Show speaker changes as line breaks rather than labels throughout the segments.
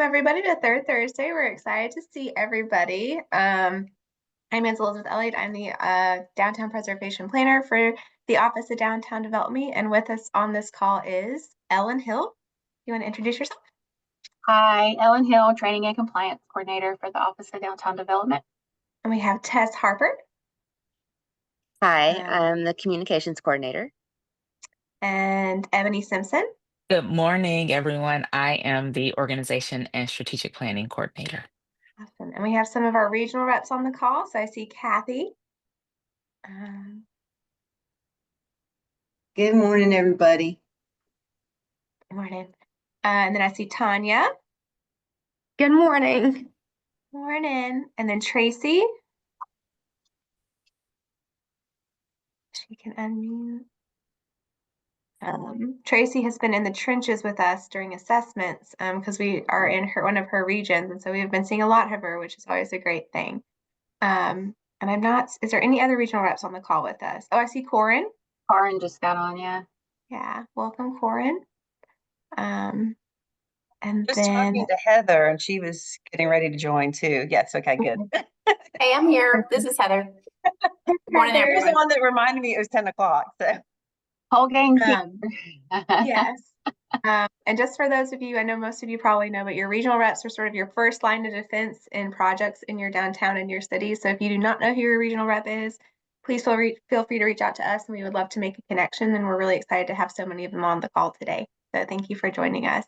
Everybody to Third Thursday. We're excited to see everybody. I'm Elizabeth Elliott. I'm the Downtown Preservation Planner for the Office of Downtown Development. And with us on this call is Ellen Hill. You want to introduce yourself?
Hi, Ellen Hill, Training and Compliance Coordinator for the Office of Downtown Development.
And we have Tess Harper.
Hi, I'm the Communications Coordinator.
And Ebony Simpson.
Good morning, everyone. I am the Organization and Strategic Planning Coordinator.
Awesome. And we have some of our regional reps on the call. So I see Kathy.
Good morning, everybody.
Good morning. And then I see Tanya.
Good morning.
Morning. And then Tracy. She can unmute. Tracy has been in the trenches with us during assessments because we are in one of her regions, and so we have been seeing a lot of her, which is always a great thing. And I'm not. Is there any other regional reps on the call with us? Oh, I see Corin.
Corin just got on, yeah.
Yeah, welcome, Corin. And
Just
then
talking to Heather, and she was getting ready to join too. Yes, okay, good.
Hey, I'm here. This is Heather. Good morning,
Here's the
everyone.
one that reminded me it was 10 o'clock. So
Whole gang's
yes. And just for those of you, I know most of you probably know, but your regional reps are sort of your first line of defense in projects in your downtown and your city. So if you do not know who your regional rep is, please feel free to reach out to us, and we would love to make a connection. And we're really excited to have so many of them on the call today. So thank you for joining us.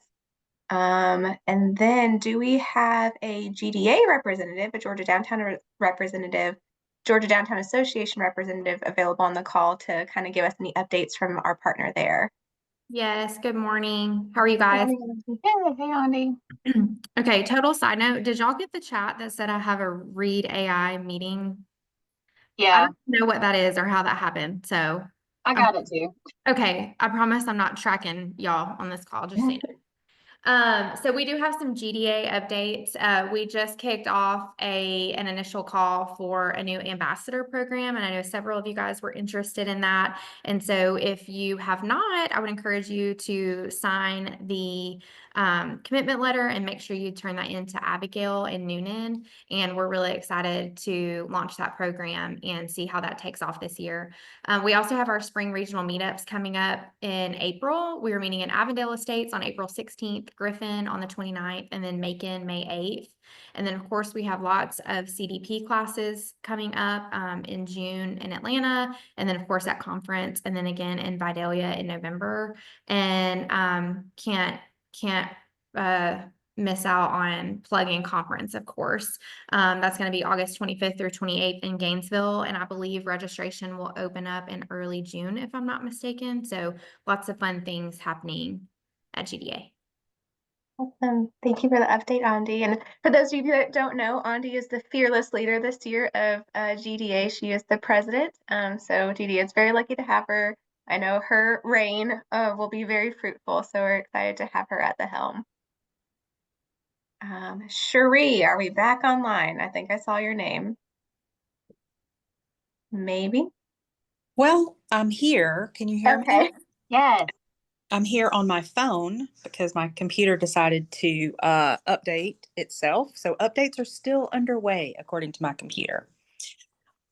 And then do we have a GDA representative, a Georgia Downtown representative, Georgia Downtown Association representative available on the call to kind of give us any updates from our partner there?
Yes, good morning. How are you guys?
Yeah, hey, Andy.
Okay, total side note. Did y'all get the chat that said I have a Read AI meeting? I
Yeah,
don't know what that is or how that happened. So
I got it too.
okay, I promise I'm not tracking y'all on this call, just so you know. So we do have some GDA updates. We just kicked off an initial call for a new ambassador program, and I know several of you guys were interested in that. And so if you have not, I would encourage you to sign the commitment letter and make sure you turn that into Abigail and Noonan. And we're really excited to launch that program and see how that takes off this year. We also have our spring regional meetups coming up in April. We are meeting in Avondale Estates on April 16th, Griffin on the 29th, and then Macon May 8th. And then, of course, we have lots of CDP classes coming up in June in Atlanta, and then, of course, at conference, and then again in Vidalia in November. And can't miss out on plug-in conference, of course. That's going to be August 25th through 28th in Gainesville, and I believe registration will open up in early June, if I'm not mistaken. So lots of fun things happening at GDA.
Awesome. Thank you for the update, Andi. And for those of you that don't know, Andi is the fearless leader this year of GDA. She is the president. So GDA is very lucky to have her. I know her reign will be very fruitful. So we're excited to have her at the helm. Cherie, are we back online? I think I saw your name. Maybe.
Well, I'm here. Can you hear me?
Yes.
I'm here on my phone because my computer decided to update itself. So updates are still underway according to my computer.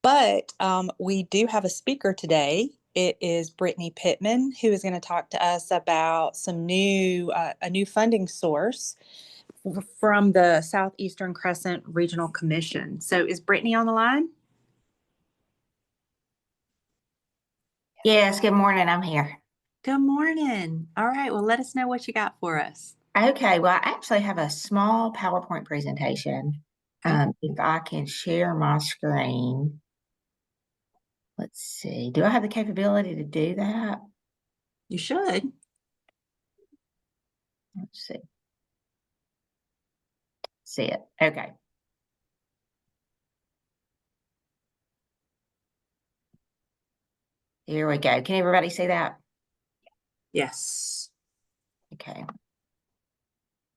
But we do have a speaker today. It is Brittany Pittman, who is going to talk to us about a new funding source from the Southeastern Crescent Regional Commission. So is Brittany on the line?
Yes, good morning. I'm here.
Good morning. All right. Well, let us know what you got for us.
Okay, well, I actually have a small PowerPoint presentation. If I can share my screen. Let's see. Do I have the capability to do that?
You should.
Let's see. See it. Okay. Here we go. Can everybody see that?
Yes.
Okay.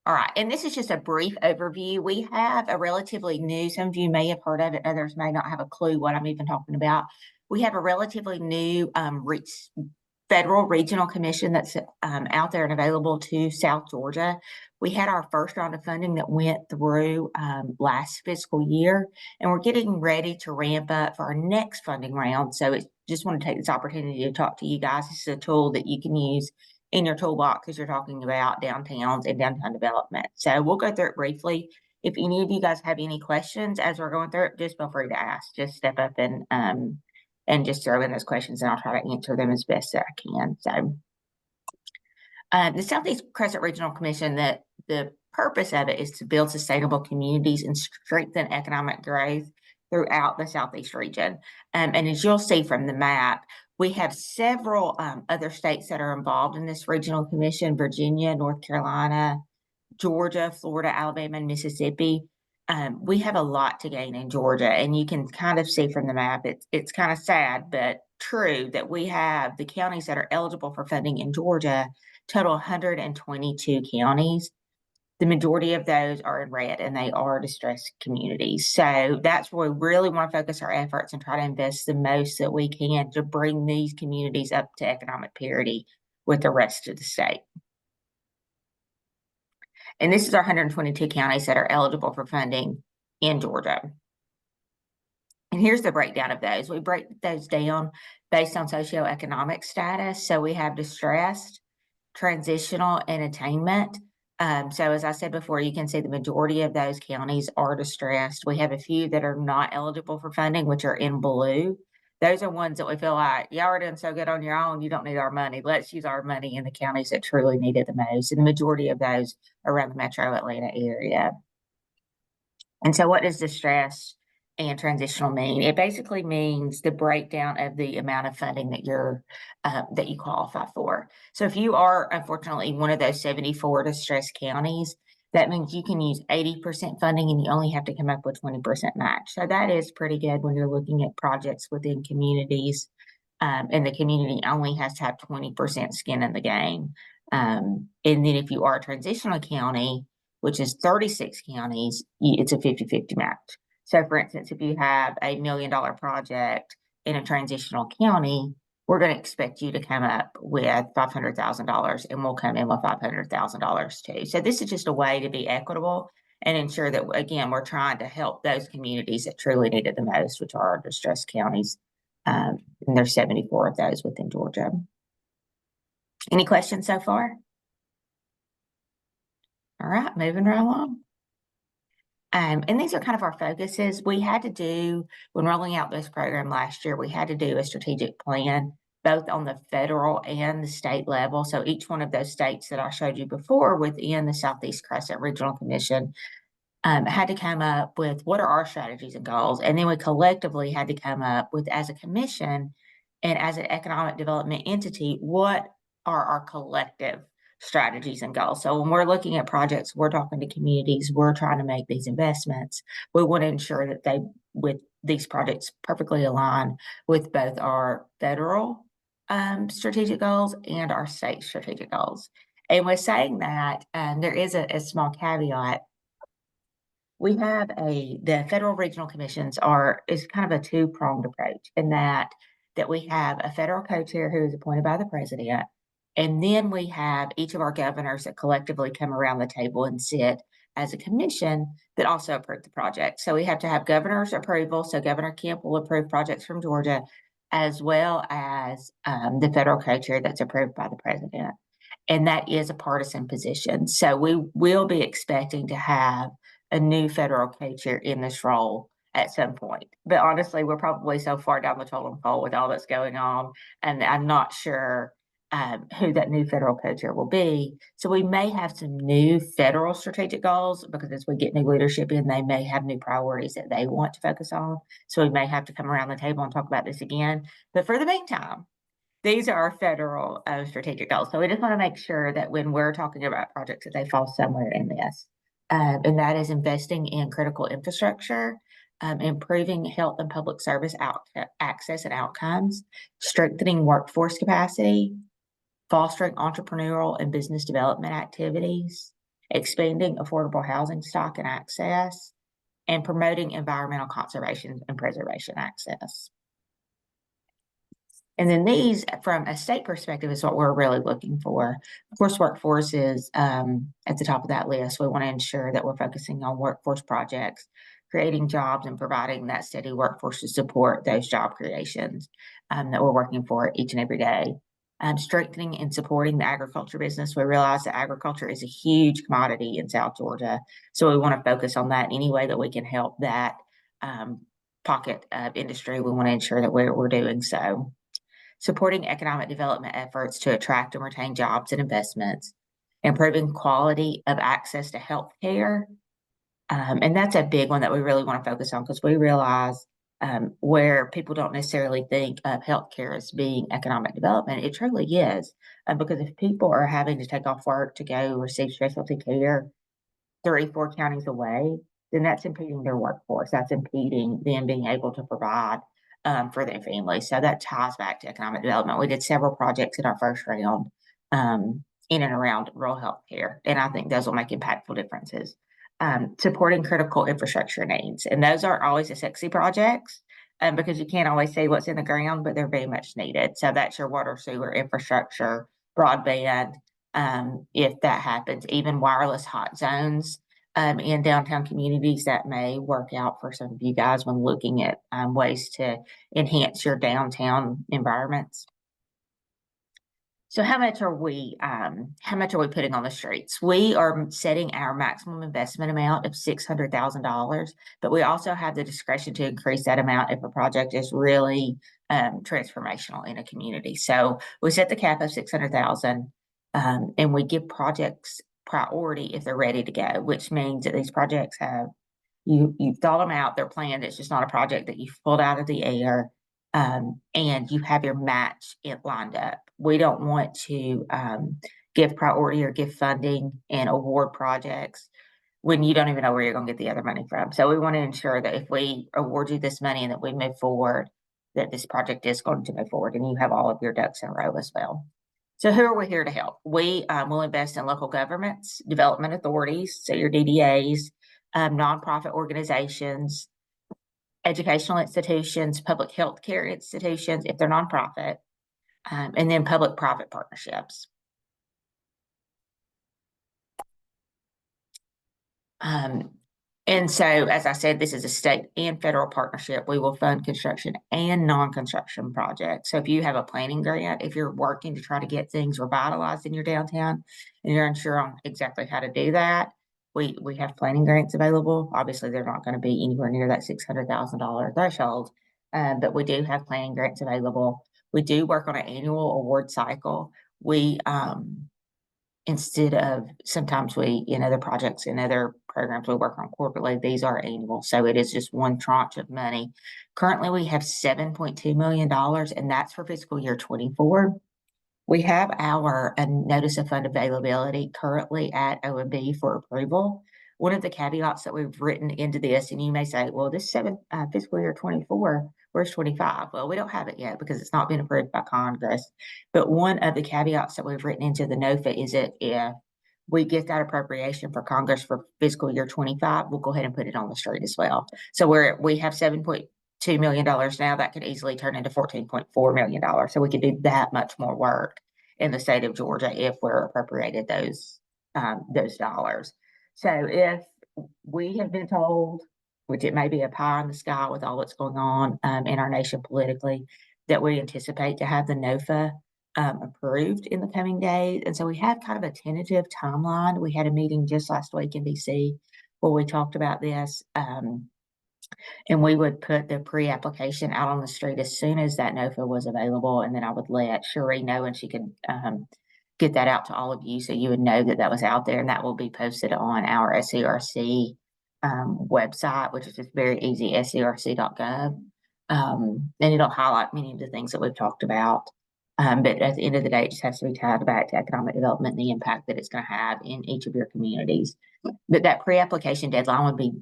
All right, and this is just a brief overview. We have a relatively new, some of you may have heard of it, others may not have a clue what I'm even talking about. We have a relatively new, federal regional commission that's out there and available to South Georgia. We had our first round of funding that went through last fiscal year, and we're getting ready to ramp up for our next funding round. So just want to take this opportunity to talk to you guys. This is a tool that you can use in your toolbox as you're talking about downtowns and downtown development. So we'll go through it briefly. If any of you guys have any questions as we're going through it, just feel free to ask. Just step up and just throw in those questions, and I'll try to answer them as best that I can. So the Southeast Crescent Regional Commission, the purpose of it is to build sustainable communities and strengthen economic growth throughout the Southeast region. And as you'll see from the map, we have several other states that are involved in this regional commission: Virginia, North Carolina, Georgia, Florida, Alabama, and Mississippi. We have a lot to gain in Georgia, and you can kind of see from the map, it's kind of sad, but true, that we have the counties that are eligible for funding in Georgia total 122 counties. The majority of those are in red, and they are distressed communities. So that's where we really want to focus our efforts and try to invest the most that we can to bring these communities up to economic parity with the rest of the state. And this is our 122 counties that are eligible for funding in Georgia. And here's the breakdown of those. We break those down based on socioeconomic status. So we have distressed, transitional, and attainment. So as I said before, you can see the majority of those counties are distressed. We have a few that are not eligible for funding, which are in blue. Those are ones that we feel like, y'all are doing so good on your own, you don't need our money. Let's use our money in the counties that truly need it the most. And the majority of those are around the metro Atlanta area. And so what does distress and transitional mean? It basically means the breakdown of the amount of funding that that you qualify for. So if you are unfortunately one of those 74 distressed counties, that means you can use 80% funding and you only have to come up with 20% match. So that is pretty good when you're looking at projects within communities, and the community only has to have 20% skin in the game. And then if you are a transitional county, which is 36 counties, it's a 50-50 match. So for instance, if you have $1 million project in a transitional county, we're going to expect you to come up with $500,000, and we'll come in with $500,000 too. So this is just a way to be equitable and ensure that, again, we're trying to help those communities that truly need it the most, which are our distressed counties. And there's 74 of those within Georgia. Any questions so far? All right, moving right along. And these are kind of our focuses. We had to do, when rolling out this program last year, we had to do a strategic plan, both on the federal and the state level. So each one of those states that I showed you before within the Southeast Crescent Regional Commission had to come up with what are our strategies and goals. And then we collectively had to come up with, as a commission and as an economic development entity, what are our collective strategies and goals. So when we're looking at projects, we're talking to communities, we're trying to make these investments. We want to ensure that with these projects perfectly align with both our federal strategic goals and our state strategic goals. And with saying that, there is a small caveat. We have the federal regional commissions is kind of a two-pronged approach, in that we have a federal co-chair who is appointed by the president. And then we have each of our governors that collectively come around the table and sit as a commission that also approve the project. So we have to have governor's approval. So Governor Kemp will approve projects from Georgia, as well as the federal co-chair that's approved by the president. And that is a partisan position. So we will be expecting to have a new federal co-chair in this role at some point. But honestly, we're probably so far down the totem pole with all that's going on, and I'm not sure who that new federal co-chair will be. So we may have some new federal strategic goals, because as we get new leadership in, they may have new priorities that they want to focus on. So we may have to come around the table and talk about this again. But for the meantime, these are our federal strategic goals. So we just want to make sure that when we're talking about projects, that they fall somewhere in this. And that is investing in critical infrastructure, improving health and public service access and outcomes, strengthening workforce capacity, fostering entrepreneurial and business development activities, expanding affordable housing stock and access, and promoting environmental conservation and preservation access. And then these, from a state perspective, is what we're really looking for. Of course, workforce is at the top of that list. We want to ensure that we're focusing on workforce projects, creating jobs, and providing that steady workforce to support those job creations that we're working for each and every day. Strengthening and supporting the agriculture business. We realize that agriculture is a huge commodity in South Georgia. So we want to focus on that any way that we can help that pocket of industry. We want to ensure that we're doing so. Supporting economic development efforts to attract and retain jobs and investments, improving quality of access to health care. And that's a big one that we really want to focus on because we realize where people don't necessarily think of healthcare as being economic development, it truly is. Because if people are having to take off work to go receive specialty care 3-4 counties away, then that's impeding their workforce. That's impeding them being able to provide for their family. So that ties back to economic development. We did several projects in our first round in and around rural health care, and I think those will make impactful differences. Supporting critical infrastructure needs. And those aren't always the sexy projects because you can't always see what's in the ground, but they're very much needed. So that's your water, sewer infrastructure, broadband, if that happens, even wireless hot zones in downtown communities that may work out for some of you guys when looking at ways to enhance your downtown environments. So how much are we putting on the streets? We are setting our maximum investment amount of $600,000, but we also have the discretion to increase that amount if a project is really transformational in a community. So we set the cap of $600,000 and we give projects priority if they're ready to go, which means that these projects have you've thought them out, they're planned. It's just not a project that you've pulled out of the air. And you have your match lined up. We don't want to give priority or give funding and award projects when you don't even know where you're going to get the other money from. So we want to ensure that if we award you this money and that we move forward, that this project is going to move forward and you have all of your ducks in a row as well. So who are we here to help? We will invest in local governments, development authorities, so your DDAs, nonprofit organizations, educational institutions, public health care institutions, if they're nonprofit, and then public-private partnerships. And so, as I said, this is a state and federal partnership. We will fund construction and non-construction projects. So if you have a planning grant, if you're working to try to get things revitalized in your downtown and you're unsure on exactly how to do that, we have planning grants available. Obviously, they're not going to be anywhere near that $600,000 threshold, but we do have planning grants available. We do work on an annual award cycle. We instead of sometimes we in other projects and other programs we work on corporately, these are annual. So it is just one tranche of money. Currently, we have $7.2 million, and that's for fiscal year 24. We have our notice of fund availability currently at OMB for approval. One of the caveats that we've written into this, and you may say, well, this fiscal year 24, where's 25? Well, we don't have it yet because it's not been approved by Congress. But one of the caveats that we've written into the NOFA is that if we get that appropriation for Congress for fiscal year 25, we'll go ahead and put it on the street as well. So we have $7.2 million now, that could easily turn into $14.4 million. So we could do that much more work in the state of Georgia if we're appropriated those dollars. So if we have been told, which it may be a pie in the sky with all that's going on in our nation politically, that we anticipate to have the NOFA approved in the coming days. And so we have kind of a tentative timeline. We had a meeting just last week in DC where we talked about this. And we would put the pre-application out on the street as soon as that NOFA was available. And then I would let Cherie know and she could get that out to all of you so you would know that that was out there, and that will be posted on our SCRC website, which is just very easy, scrc.gov. And it'll highlight many of the things that we've talked about. But at the end of the day, it just has to be tied back to economic development and the impact that it's going to have in each of your communities. But that pre-application deadline would be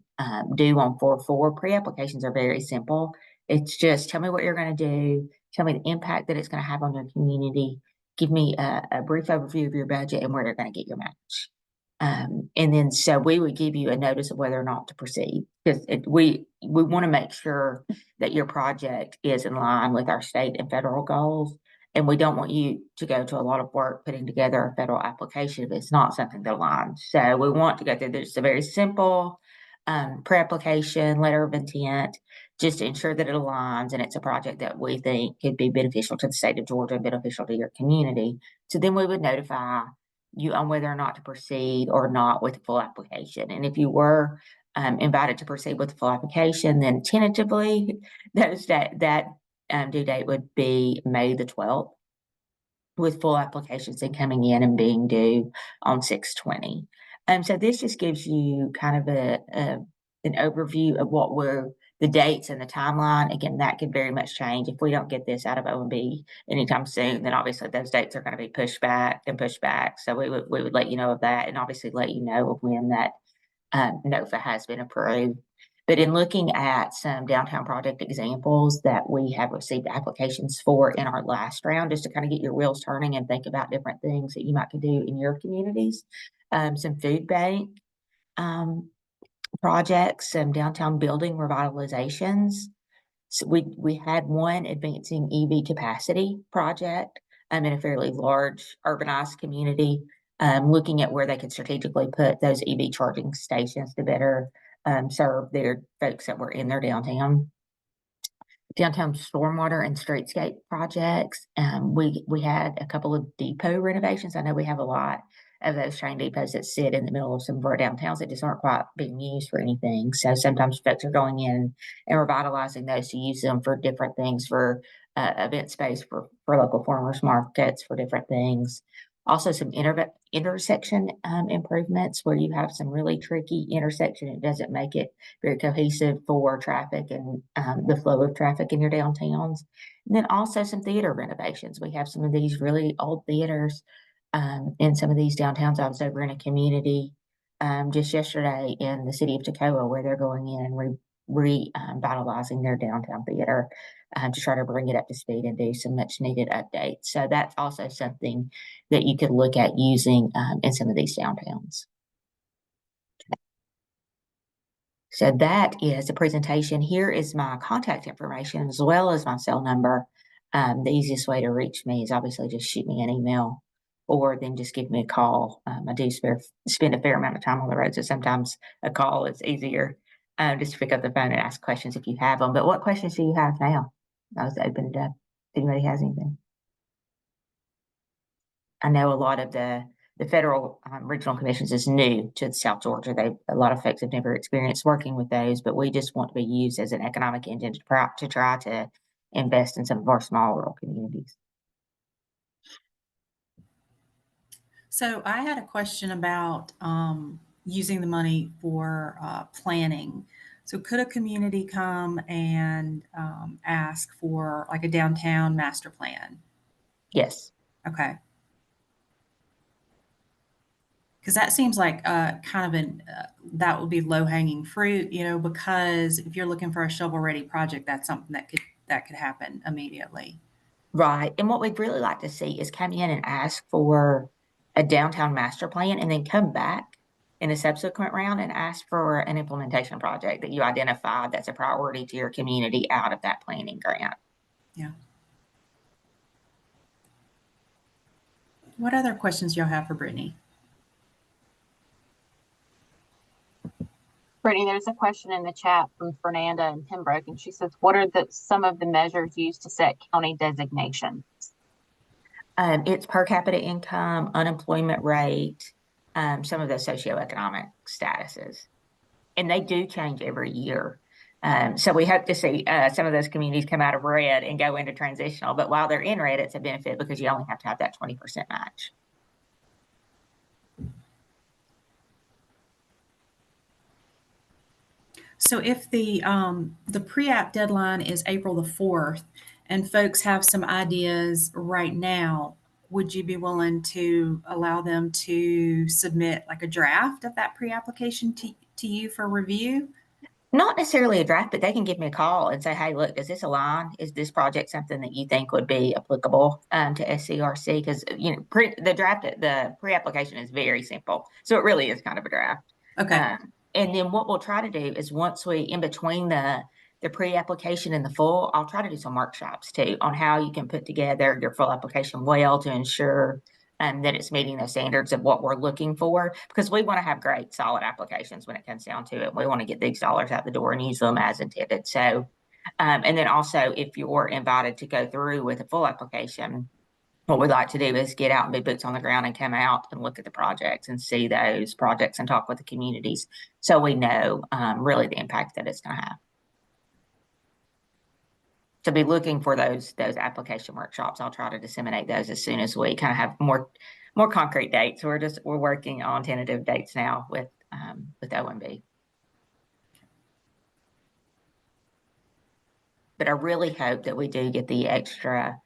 due on 4/4. Pre-applications are very simple. It's just tell me what you're going to do, tell me the impact that it's going to have on your community, give me a brief overview of your budget and where you're going to get your match. And then so we would give you a notice of whether or not to proceed, because we want to make sure that your project is in line with our state and federal goals. And we don't want you to go to a lot of work putting together a federal application if it's not something that aligns. So we want to go through this a very simple pre-application letter of intent, just to ensure that it aligns and it's a project that we think could be beneficial to the state of Georgia and beneficial to your community. So then we would notify you on whether or not to proceed or not with the full application. And if you were invited to proceed with the full application, then tentatively that due date would be May the 12th, with full applications and coming in and being due on 6/20. So this just gives you kind of an overview of what were the dates and the timeline. Again, that could very much change. If we don't get this out of O&B anytime soon, then obviously those dates are going to be pushed back and pushed back. So we would let you know of that, and obviously let you know of when that NOFA has been approved. But in looking at some downtown project examples that we have received applications for in our last round, just to kind of get your wheels turning and think about different things that you might could do in your communities, some food bank projects, some downtown building revitalizations. So we had one advancing EV capacity project in a fairly large urbanized community, looking at where they could strategically put those EV charging stations to better serve their folks that were in their downtown. Downtown stormwater and streetscape projects. We had a couple of depot renovations. I know we have a lot of those train depots that sit in the middle of some of our downtowns that just aren't quite being used for anything. So sometimes folks are going in and revitalizing those to use them for different things, for event space, for local farmers markets, for different things. Also some intersection improvements where you have some really tricky intersection. It doesn't make it very cohesive for traffic and the flow of traffic in your downtowns. And then also some theater renovations. We have some of these really old theaters in some of these downtowns. I was over in a community just yesterday in the city of Toccoa where they're going in and revitalizing their downtown theater to try to bring it up to speed and do some much needed updates. So that's also something that you could look at using in some of these downtowns. So that is a presentation. Here is my contact information as well as my cell number. The easiest way to reach me is obviously just shoot me an email or then just give me a call. I do spend a fair amount of time on the road, so sometimes a call is easier. Just to pick up the phone and ask questions if you have them. But what questions do you have now? I was open it up. If anybody has anything. I know a lot of the federal regional commissions is new to South Georgia. A lot of folks have never experienced working with those, but we just want to be used as an economic engine to try to invest in some of our small rural communities.
So I had a question about using the money for planning. So could a community come and ask for like a downtown master plan?
Yes.
Okay. Because that seems like kind of that would be low hanging fruit, because if you're looking for a shovel ready project, that's something that could happen immediately.
Right. And what we'd really like to see is come in and ask for a downtown master plan and then come back in a subsequent round and ask for an implementation project that you identify that's a priority to your community out of that planning grant.
Yeah. What other questions do y'all have for Brittany?
Brittany, there's a question in the chat from Fernanda and Pembroke, and she says, what are some of the measures used to set county designations?
It's per capita income, unemployment rate, some of the socioeconomic statuses. And they do change every year. So we hope to see some of those communities come out of red and go into transitional. But while they're in red, it's a benefit because you only have to have that 20% match.
So if the pre-app deadline is April the 4th and folks have some ideas right now, would you be willing to allow them to submit like a draft of that pre-application to you for review?
Not necessarily a draft, but they can give me a call and say, hey, look, does this align? Is this project something that you think would be applicable to SCRC? Because, the pre-application is very simple. So it really is kind of a draft.
Okay.
And then what we'll try to do is once in between the pre-application and the full, I'll try to do some workshops too on how you can put together your full application well to ensure that it's meeting the standards of what we're looking for, because we want to have great, solid applications when it comes down to it. We want to get these dollars out the door and use them as intended. So, and then also, if you're invited to go through with a full application, what we'd like to do is get out and be boots on the ground and come out and look at the projects and see those projects and talk with the communities so we know really the impact that it's going to have. To be looking for those application workshops. I'll try to disseminate those as soon as we kind of have more concrete dates. We're working on tentative dates now with OMB. But I really hope that we do get the extra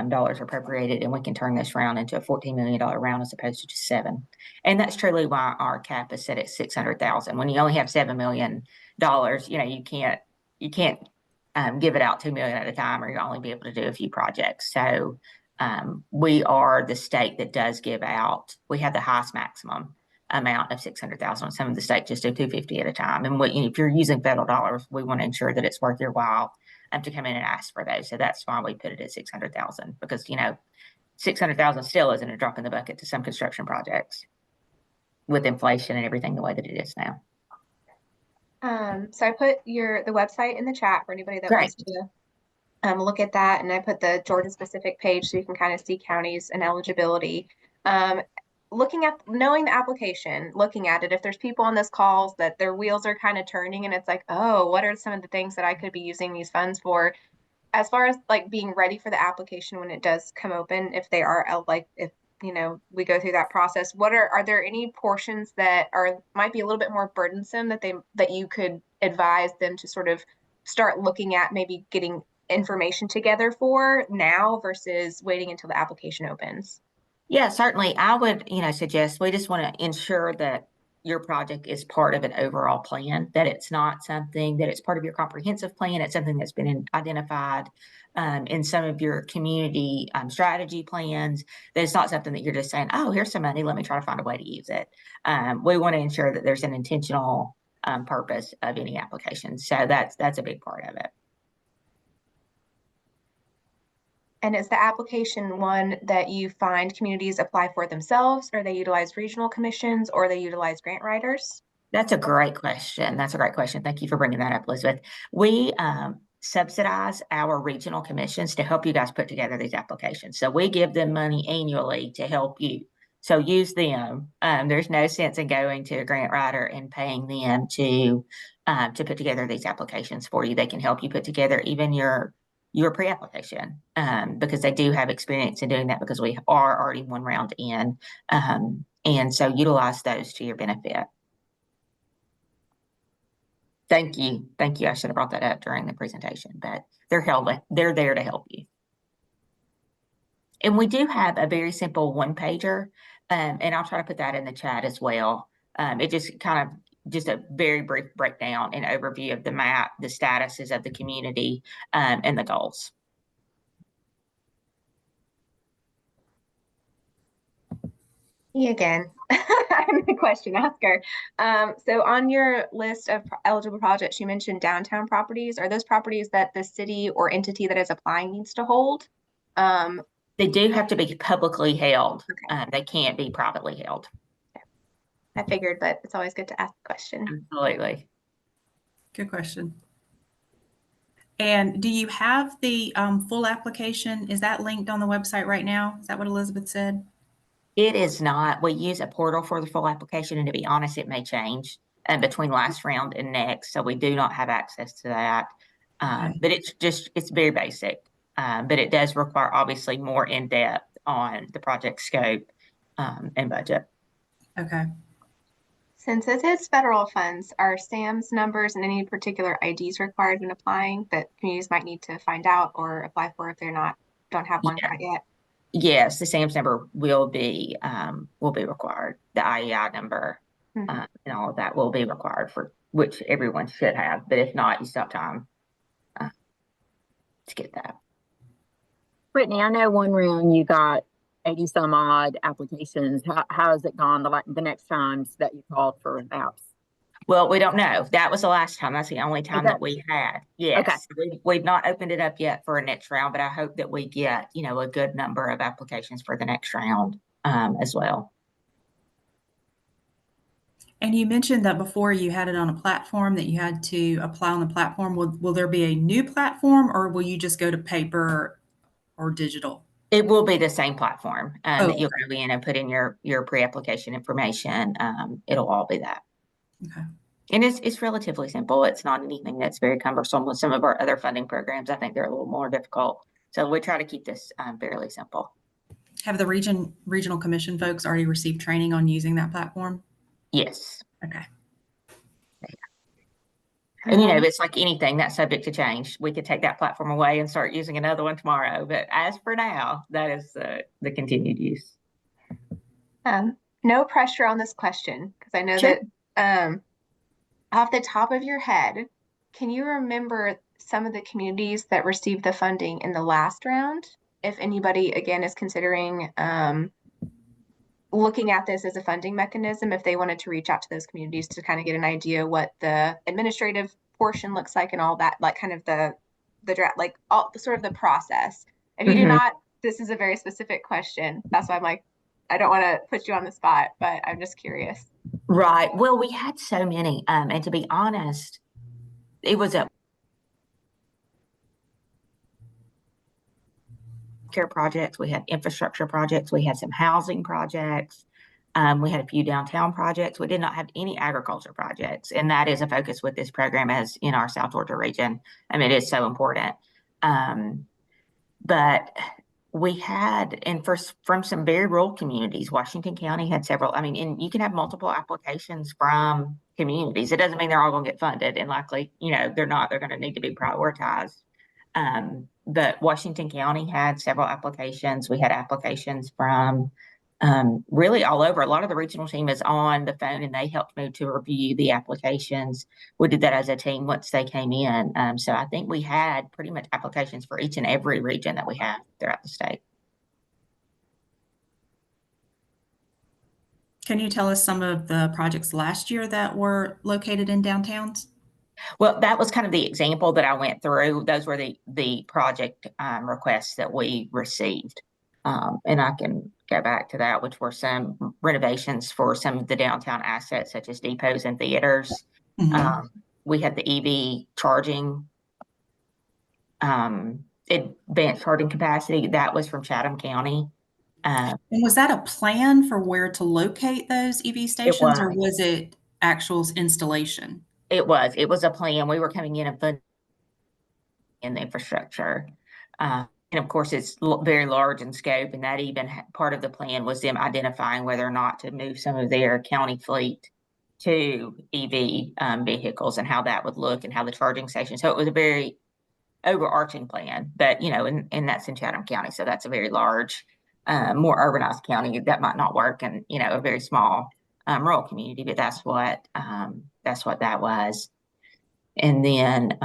dollars appropriated and we can turn this round into a $14 million round as opposed to just $7 million. And that's truly why our cap is set at $600,000. When you only have $7 million, you can't give it out $2 million at a time, or you'll only be able to do a few projects. So we are the state that does give out. We have the highest maximum amount of $600,000. Some of the states just do $250 at a time. And if you're using federal dollars, we want to ensure that it's worth your while to come in and ask for those. So that's why we put it at $600,000, because $600,000 still isn't a drop in the bucket to some construction projects with inflation and everything the way that it is now.
So I put the website in the chat for anybody that wants to look at that, and I put the Georgia specific page so you can kind of see counties and eligibility. Knowing the application, looking at it, if there's people on this calls that their wheels are kind of turning and it's like, oh, what are some of the things that I could be using these funds for? As far as like being ready for the application when it does come open, if they are if we go through that process, are there any portions that might be a little bit more burdensome that you could advise them to sort of start looking at, maybe getting information together for now versus waiting until the application opens?
Yeah, certainly. I would, suggest we just want to ensure that your project is part of an overall plan, that it's not something that it's part of your comprehensive plan. It's something that's been identified in some of your community strategy plans. That it's not something that you're just saying, oh, here's some money, let me try to find a way to use it. We want to ensure that there's an intentional purpose of any application. So that's a big part of it.
And is the application one that you find communities apply for themselves, or they utilize regional commissions, or they utilize grant writers?
That's a great question. Thank you for bringing that up, Elizabeth. We subsidize our regional commissions to help you guys put together these applications. So we give them money annually to help you. So use them. There's no sense in going to a grant writer and paying them to put together these applications for you. They can help you put together even your pre-application because they do have experience in doing that, because we are already one round in. And so utilize those to your benefit. Thank you. I should have brought that up during the presentation, but they're there to help you. And we do have a very simple one-pager, and I'll try to put that in the chat as well. It just just a very brief breakdown and overview of the map, the statuses of the community, and the goals.
Me again. I'm the question asker. So on your list of eligible projects, you mentioned downtown properties. Are those properties that the city or entity that is applying needs to hold?
They do have to be publicly held. Okay. They can't be privately held.
I figured, but it's always good to ask the question.
Absolutely.
Good question. And do you have the full application? Is that linked on the website right now? Is that what Elizabeth said?
It is not. We use a portal for the full application, and to be honest, it may change between last round and next. So we do not have access to that. Okay. But it's very basic. But it does require obviously more in-depth on the project scope and budget.
Okay.
Since it is federal funds, are SAM's numbers and any particular IDs required when applying that communities might need to find out or apply for if they're don't have one quite yet?
Yes, the SAM's number will be required. The IEI number and all of that will be required which everyone should have, but if not, you still have time to get that.
Brittany, I know one round you got 80 some odd applications. How has it gone the next times that you called for apps?
Well, we don't know. That was the last time. That's the only time that we had. Yes. We've not opened it up yet for a next round, but I hope that we get, a good number of applications for the next round as well.
And you mentioned that before you had it on a platform that you had to apply on the platform. Will there be a new platform, or will you just go to paper or digital?
It will be the same platform that
okay.
you'll go in and put in your pre-application information. It'll all be that.
Okay.
And it's relatively simple. It's not anything that's very cumbersome. With some of our other funding programs, I think they're a little more difficult. So we try to keep this fairly simple.
Have the regional commission folks already received training on using that platform?
Yes.
Okay.
And it's like anything that's subject to change. We could take that platform away and start using another one tomorrow. But as for now, that is the continued use.
No pressure on this question, because I know
Sure.
that off the top of your head, can you remember some of the communities that received the funding in the last round? If anybody, again, is considering looking at this as a funding mechanism, if they wanted to reach out to those communities to kind of get an idea what the administrative portion looks like and all that, like kind of the draft, like all sort of the process. If you do not, this is a very specific question. That's why I'm like, I don't want to put you on the spot, but I'm just curious.
Right. Well, we had so many. And to be honest, it was a care projects. We had infrastructure projects. We had some housing projects. We had a few downtown projects. We did not have any agriculture projects. And that is a focus with this program as in our South Georgia region. I mean, it is so important. But we had, and from some very rural communities, Washington County had several. I mean, and you can have multiple applications from communities. It doesn't mean they're all going to get funded, and likely, they're not. They're going to need to be prioritized. But Washington County had several applications. We had applications from really all over. A lot of the regional team is on the phone, and they helped me to review the applications. We did that as a team once they came in. So I think we had pretty much applications for each and every region that we have throughout the state.
Can you tell us some of the projects last year that were located in downtowns?
Well, that was kind of the example that I went through. Those were the project requests that we received. And I can go back to that, which were some renovations for some of the downtown assets, such as depots and theaters. We had the EV charging, advanced charging capacity. That was from Chatham County.
And was that a plan for where to locate those EV stations, or was it actual installation?
It was a plan. We were coming in and funding in the infrastructure. And of course, it's very large in scope, and that even part of the plan was them identifying whether or not to move some of their county fleet to EV vehicles and how that would look and how the charging station. So it was a very overarching plan, but and that's in Chatham County, so that's a very large, more urbanized county. That might not work in a very small rural community, but that's what that was. And then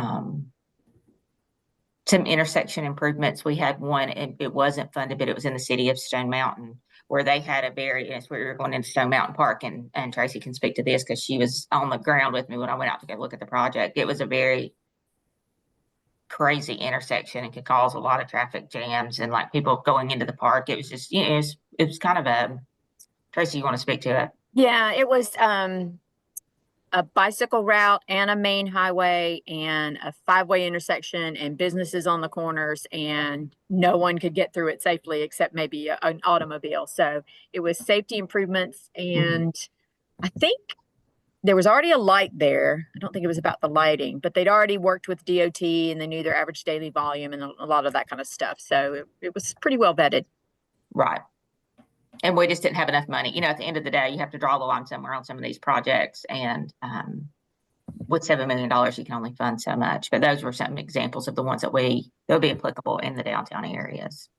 some intersection improvements. We had one, and it wasn't funded, but it was in the city of Stone Mountain, where they had it's where we were going into Stone Mountain Park, and Tracy can speak to this because she was on the ground with me when I went out to go look at the project. It was a very crazy intersection and could cause a lot of traffic jams and like people going into the park. It was just, it was kind of a, Tracy, you want to speak to it?
Yeah, it was a bicycle route and a main highway and a 5-way intersection and businesses on the corners, and no one could get through it safely except maybe an automobile. So it was safety improvements, and I think there was already a light there. I don't think it was about the lighting, but they'd already worked with DOT and they knew their average daily volume and a lot of that kind of stuff. So it was pretty well vetted.
Right. And we just didn't have enough money. At the end of the day, you have to draw the line somewhere on some of these projects. And with $7 million, you can only fund so much. But those were some examples of the ones that they'll be applicable in the downtown areas.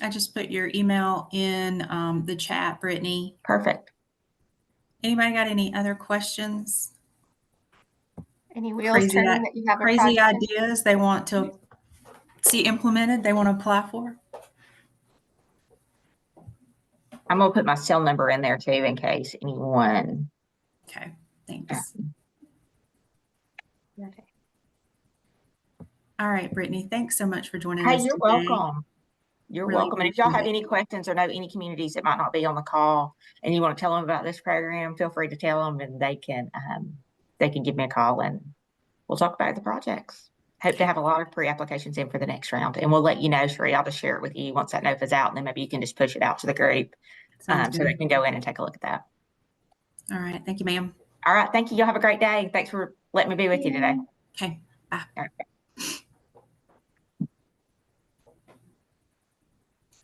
I just put your email in the chat, Brittany.
Perfect.
Anybody got any other questions?
Any wheels
Crazy,
turning that you have a
crazy
project in?
ideas they want to see implemented, they want to apply for?
I'm gonna put my cell number in there too in case anyone.
Okay, thanks.
Okay.
All right, Brittany, thanks so much for joining
Hey,
us
you're
today.
welcome. You're
Really
welcome. And if y'all have
appreciate
any questions or know any communities that might not be on the call and you want to tell them about this program, feel free to tell them and they can give me a call and we'll talk about the projects. Hope to have a lot of pre-applications in for the next round and we'll let you know, Sheree. I'll just share it with you once that NOFA is out and then maybe you can just push it out to the group
Sounds
so they
good.
can go in and take a look at that.
All right, thank you, ma'am.
All right. Thank you. Y'all have a great day. Thanks for letting me be with you today.
Okay, bye.
All right.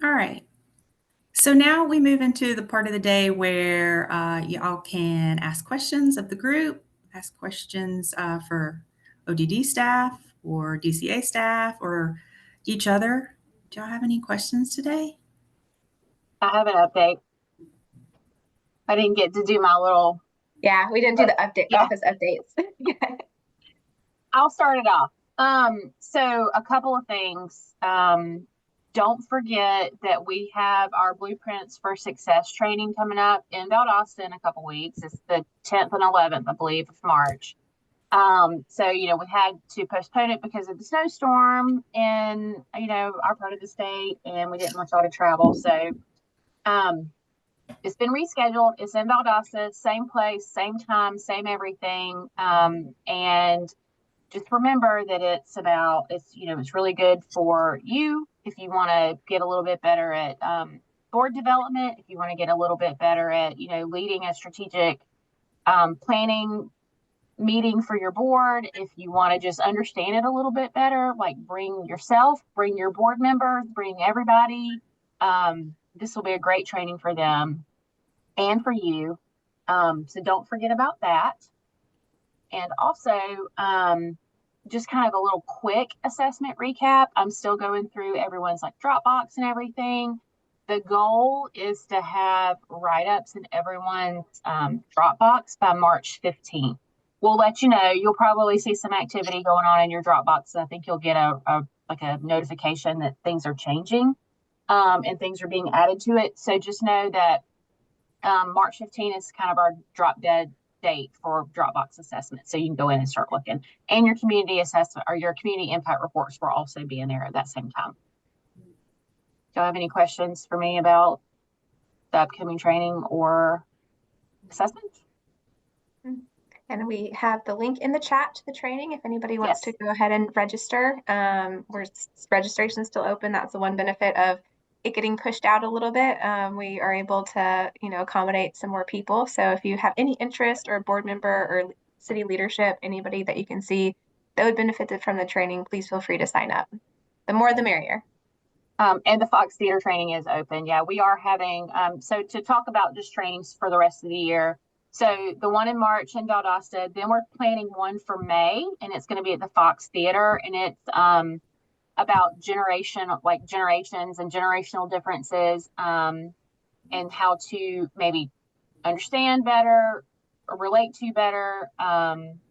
All right. So now we move into the part of the day where y'all can ask questions of the group, ask questions for ODD staff or DCA staff or each other. Do y'all have any questions today?
I have an update. I didn't get to do my little.
Yeah, we didn't do the update
Yeah.
office updates.
I'll start it off. So a couple of things. Don't forget that we have our Blueprints for Success training coming up in Valdosta in a couple weeks. It's the 10th and 11th, I believe, of March. So, we had to postpone it because of the snowstorm in, our part of the state, and we didn't want y'all to travel. So, it's been rescheduled. It's in Valdosta, same place, same time, same everything. And just remember that it's really good for you if you want to get a little bit better at board development, if you want to get a little bit better at, leading a strategic planning meeting for your board, if you want to just understand it a little bit better, like bring yourself, bring your board members, bring everybody. This will be a great training for them and for you. So don't forget about that. And also, just kind of a little quick assessment recap. I'm still going through everyone's Dropbox and everything. The goal is to have write-ups in everyone's Dropbox by March 15th. We'll let you know. You'll probably see some activity going on in your Dropbox. I think you'll get a notification that things are changing and things are being added to it. So just know that March 15th is kind of our drop dead date for Dropbox assessment. So you can go in and start looking. And your community assessment or your community impact reports will also be in there at that same time. Do you have any questions for me about the upcoming training or assessment?
And we have the link in the chat to the training if anybody wants to go ahead and register. Registration is still open. That's the one benefit of it getting pushed out a little bit. We are able to, accommodate some more people. So if you have any interest or a board member or city leadership, anybody that you can see that would benefit from the training, please feel free to sign up. The more the merrier.
And the Fox Theater training is open. Yeah, we are having, so to talk about just trainings for the rest of the year. So the one in March in Valdosta, then we're planning one for May, and it's going to be at the Fox Theater, and it's about generations and generational differences, and how to maybe understand better, or relate to better,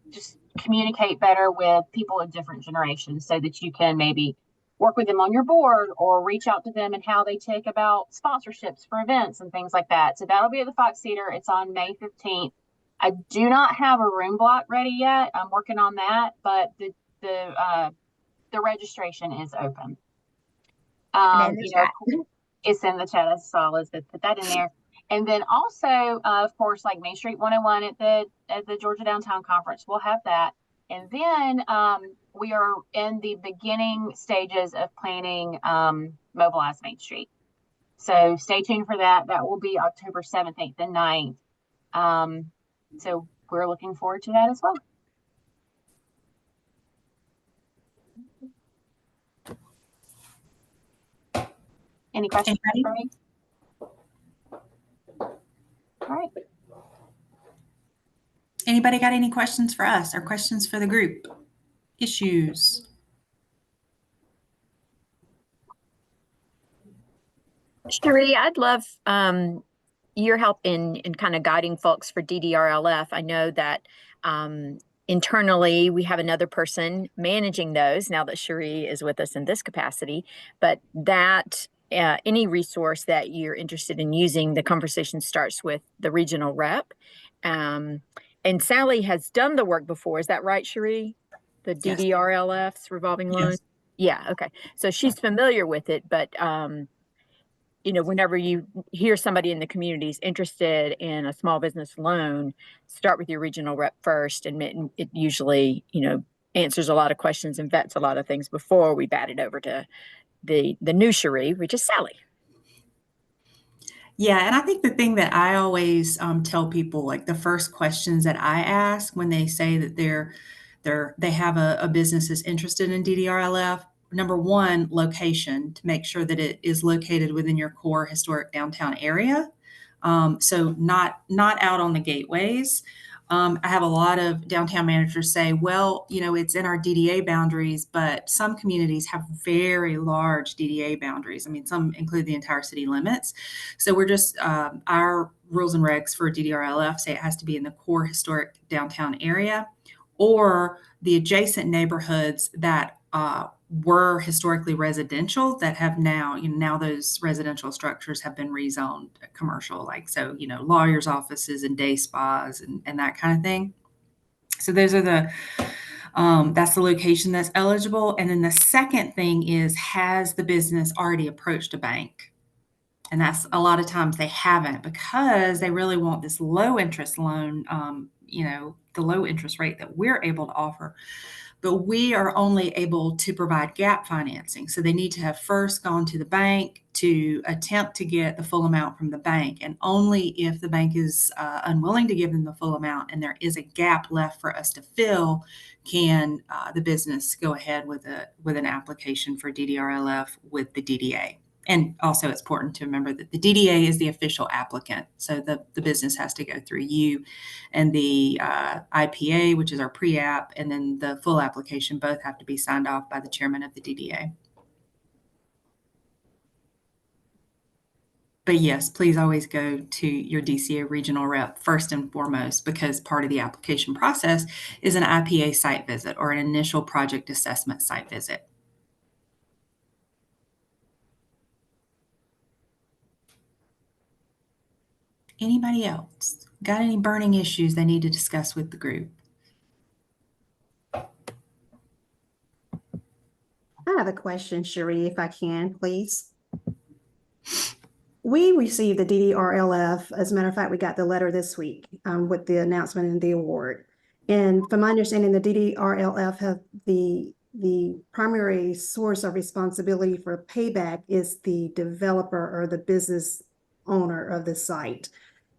just communicate better with people of different generations, so that you can maybe work with them on your board or reach out to them and how they take about sponsorships for events and things like that. So that'll be at the Fox Theater. It's on May 15th. I do not have a room block ready yet. I'm working on that, but the registration is open. It's in the chat. I saw Elizabeth put that in there. And then also, of course, Main Street 101 at the Georgia Downtown Conference, we'll have that. And then we are in the beginning stages of planning Mobilize Main Street. So stay tuned for that. That will be October 7th, 8th, and 9th. So we're looking forward to that as well. Any questions for me? All right.
Anybody got any questions for us or questions for the group? Issues?
Cherie, I'd love your help in kind of guiding folks for DDRLF. I know that internally we have another person managing those now that Cherie is with us in this capacity, but that any resource that you're interested in using, the conversation starts with the regional rep. And Sally has done the work before. Is that right, Cherie? The
Yes.
DDRLF's revolving loan?
Yes.
Yeah, okay. So she's familiar with it, but whenever you hear somebody in the community is interested in a small business loan, start with your regional rep first. And it usually, answers a lot of questions and vets a lot of things before we bat it over to the new Cherie, which is Sally.
Yeah, and I think the thing that I always tell people, like the first questions that I ask when they say that they have a business that's interested in DDRLF, number one, location, to make sure that it is located within your core historic downtown area. So not out on the gateways. I have a lot of downtown managers say, well, it's in our DDA boundaries, but some communities have very large DDA boundaries. I mean, some include the entire city limits. So we're just, our rules and regs for DDRLF say it has to be in the core historic downtown area or the adjacent neighborhoods that were historically residential that have now those residential structures have been rezoned commercial, like, so, lawyers' offices and day spas and that kind of thing. So those are that's the location that's eligible. And then the second thing is, has the business already approached a bank? And that's a lot of times they haven't, because they really want this low interest loan, the low interest rate that we're able to offer. But we are only able to provide gap financing. So they need to have first gone to the bank to attempt to get the full amount from the bank. And only if the bank is unwilling to give them the full amount and there is a gap left for us to fill, can the business go ahead with an application for DDRLF with the DDA. And also, it's important to remember that the DDA is the official applicant. So the business has to go through you, and the IPA, which is our pre-app, and then the full application both have to be signed off by the chairman of the DDA. But yes, please always go to your DCA regional rep first and foremost, because part of the application process is an IPA site visit or an initial project assessment site visit. Anybody else got any burning issues they need to discuss with the group?
I have a question, Cherie, if I can, please. We received the DDRLF. As a matter of fact, we got the letter this week with the announcement and the award. And from my understanding, the DDRLF have the primary source of responsibility for payback is the developer or the business owner of the site.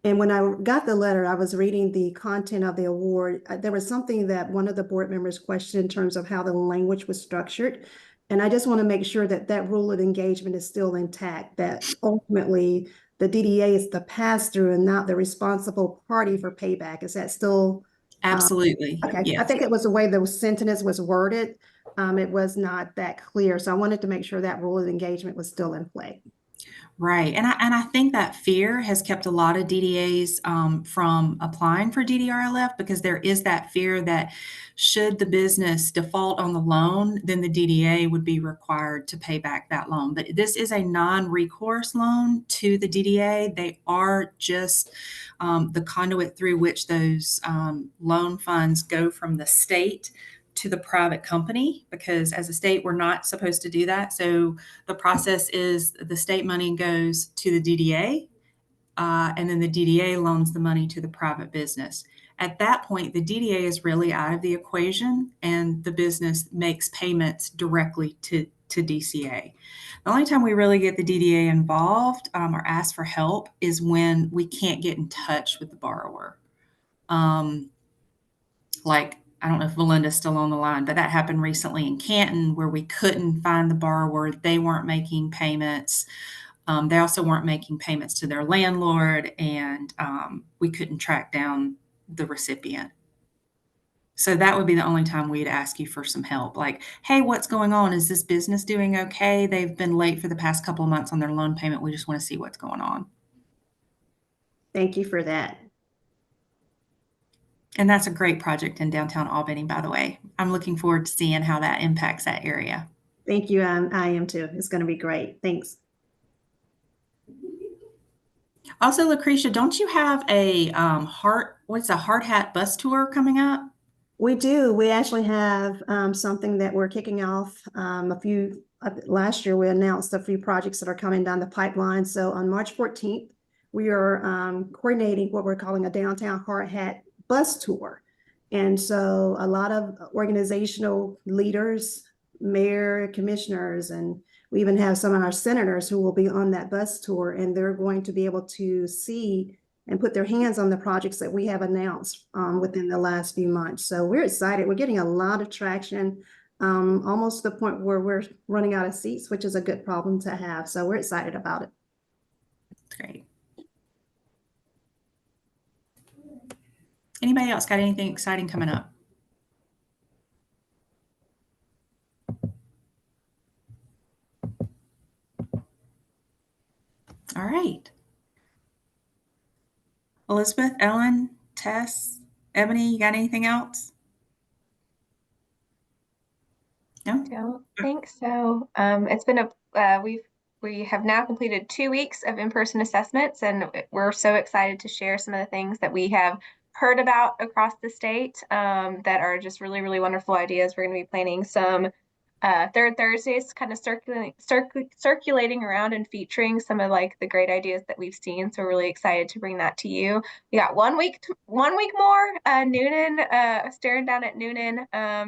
And when I got the letter, I was reading the content of the award. There was something that one of the board members questioned in terms of how the language was structured. And I just want to make sure that that rule of engagement is still intact, that ultimately the DDA is the pass-through and not the responsible party for payback. Is that still?
Absolutely.
Okay.
Yes.
I think it was the way the sentence was worded. It was not that clear. So I wanted to make sure that rule of engagement was still in play.
Right. And I think that fear has kept a lot of DDAs from applying for DDRLF, because there is that fear that should the business default on the loan, then the DDA would be required to pay back that loan. But this is a non-recourse loan to the DDA. They are just the conduit through which those loan funds go from the state to the private company, because as a state, we're not supposed to do that. So the process is the state money goes to the DDA, and then the DDA loans the money to the private business. At that point, the DDA is really out of the equation, and the business makes payments directly to DCA. The only time we really get the DDA involved or ask for help is when we can't get in touch with the borrower. Like, I don't know if Melinda's still on the line, but that happened recently in Canton, where we couldn't find the borrower. They weren't making payments. They also weren't making payments to their landlord, and we couldn't track down the recipient. So that would be the only time we'd ask you for some help. Like, hey, what's going on? Is this business doing okay? They've been late for the past couple of months on their loan payment. We just want to see what's going on.
Thank you for that.
And that's a great project in downtown Albany, by the way. I'm looking forward to seeing how that impacts that area.
Thank you. I am too. It's going to be great. Thanks.
Also, Lucretia, don't you have a what's a hard hat bus tour coming up?
We do. We actually have something that we're kicking off. Last year, we announced a few projects that are coming down the pipeline. So on March 14th, we are coordinating what we're calling a downtown hard hat bus tour. And so a lot of organizational leaders, mayor, commissioners, and we even have some of our senators who will be on that bus tour, and they're going to be able to see and put their hands on the projects that we have announced within the last few months. So we're excited. We're getting a lot of traction, almost to the point where we're running out of seats, which is a good problem to have. So we're excited about it.
That's great. Anybody else got anything exciting coming up? All right. Elizabeth, Ellen, Tess, Ebony, you got anything else? No?
Don't think so. It's been we have now completed 2 weeks of in-person assessments, and we're so excited to share some of the things that we have heard about across the state that are just really, really wonderful ideas. We're going to be planning some third Thursdays, kind of circulating around and featuring some of like the great ideas that we've seen. So we're really excited to bring that to you. We got 1 week more, Noonan, staring down at Noonan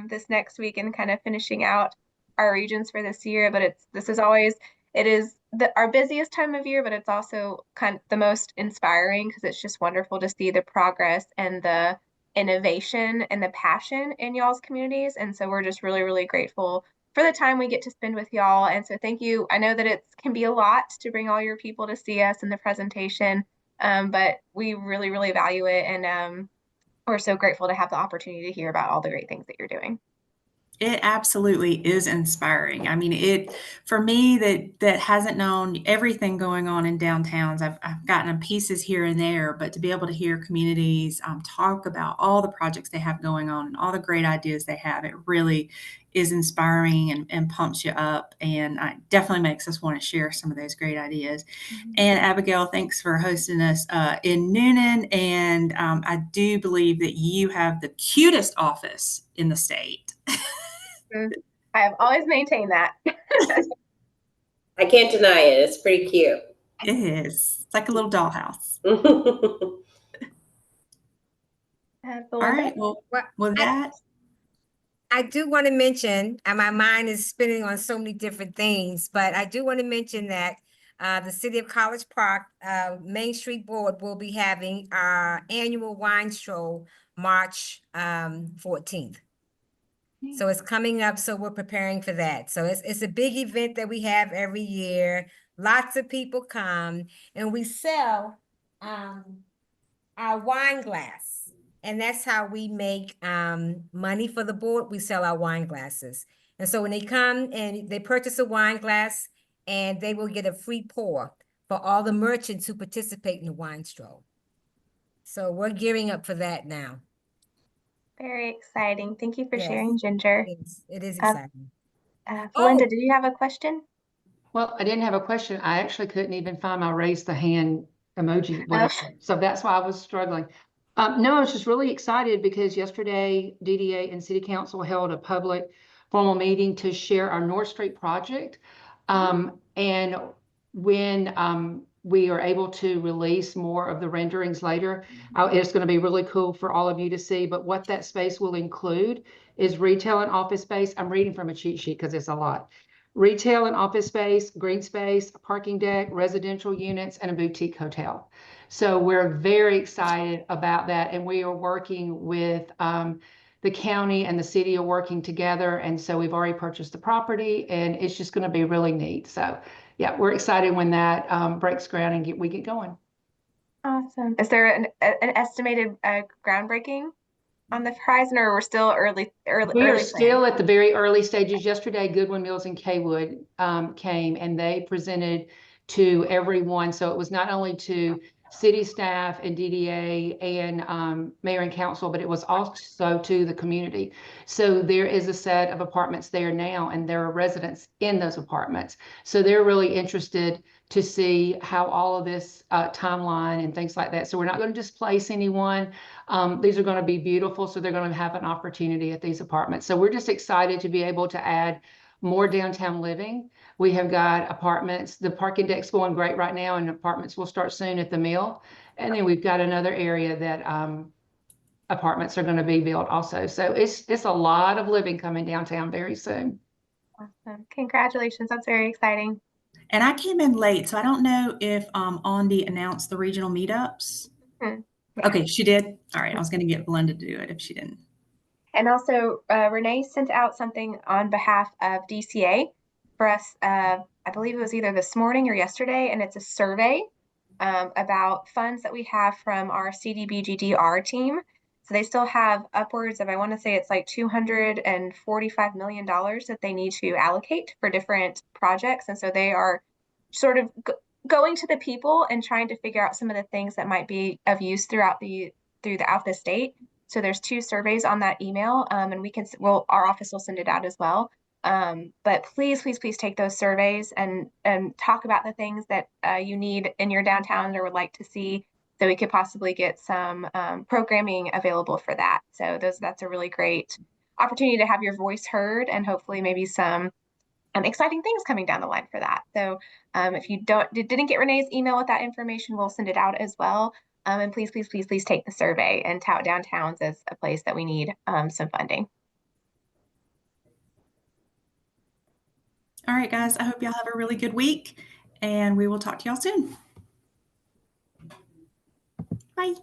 this next week and kind of finishing out our regions for this year. But it is our busiest time of year, but it's also kind of the most inspiring because it's just wonderful to see the progress and the innovation and the passion in y'all's communities. And so we're just really, really grateful for the time we get to spend with y'all. And so thank you. I know that it can be a lot to bring all your people to see us in the presentation, but we really, really value it. And we're so grateful to have the opportunity to hear about all the great things that you're doing.
It absolutely is inspiring. I mean, for me that hasn't known everything going on in downtowns, I've gotten pieces here and there, but to be able to hear communities talk about all the projects they have going on and all the great ideas they have, it really is inspiring and pumps you up, and it definitely makes us want to share some of those great ideas. Mm-hmm. And Abigail, thanks for hosting us in Noonan, and I do believe that you have the cutest office in the state.
I have always maintained that.
I can't deny it. It's pretty cute.
It is. It's like a little dollhouse.
All
right. Well, with that,
I do want to mention, and my mind is spinning on so many different things, but I do want to mention that the City of College Park Main Street Board will be having our annual wine stroll March 14th. So it's coming up, so we're preparing for that. So it's a big event that we have every year. Lots of people come, and we sell our wine glass. And that's how we make money for the board. We sell our wine glasses. And so when they come and they purchase a wine glass, and they will get a free pour for all the merchants who participate in the wine stroll. So we're gearing up for that now.
Very exciting. Thank you for sharing, Ginger.
It is exciting.
Belinda, did you have a question?
Well, I didn't have a question. I actually couldn't even find my raise the hand emoji, whatever. So that's why I was struggling. No, I was just really excited because yesterday DDA and City Council held a public formal meeting to share our North Street project. And when we are able to release more of the renderings later, it's going to be really cool for all of you to see. But what that space will include is retail and office space. I'm reading from a cheat sheet because it's a lot. Retail and office space, green space, a parking deck, residential units, and a boutique hotel. So we're very excited about that. And we are working with the county and the city are working together. And so we've already purchased the property, and it's just going to be really neat. So yeah, we're excited when that breaks ground and we get going.
Awesome. Is there an estimated groundbreaking? on the horizon, or we're still early
We are
planning?
still at the very early stages. Yesterday, Goodwin Mills and Kaywood came and they presented to everyone. So it was not only to city staff and DDA and mayor and council, but it was also to the community. So there is a set of apartments there now, and there are residents in those apartments. So they're really interested to see how all of this timeline and things like that. So we're not going to displace anyone. These are going to be beautiful, so they're going to have an opportunity at these apartments. So we're just excited to be able to add more downtown living. We have got apartments, the park index going great right now, and apartments will start soon at the mill. And then we've got another area that apartments are going to be built also. So it's a lot of living coming downtown very soon.
Awesome. Congratulations. That's very exciting.
And I came in late, so I don't know if Ondi announced the regional meetups.
Yeah.
Okay, she did. All right, I was going to get Belinda to do it if she didn't.
And also, Renee sent out something on behalf of DCA for us. I believe it was either this morning or yesterday, and it's a survey about funds that we have from our CDBGDR team. So they still have upwards of, I want to say it's like $245 million that they need to allocate for different projects. And so they are sort of going to the people and trying to figure out some of the things that might be of use throughout the state. So there's 2 surveys on that email, and our office will send it out as well. But please take those surveys and talk about the things that you need in your downtown or would like to see, so we could possibly get some programming available for that. So that's a really great opportunity to have your voice heard, and hopefully maybe some exciting things coming down the line for that. So if you didn't get Renee's email with that information, we'll send it out as well. And please take the survey and tout downtowns as a place that we need some funding.
All right, guys, I hope y'all have a really good week, and we will talk to y'all soon. Bye.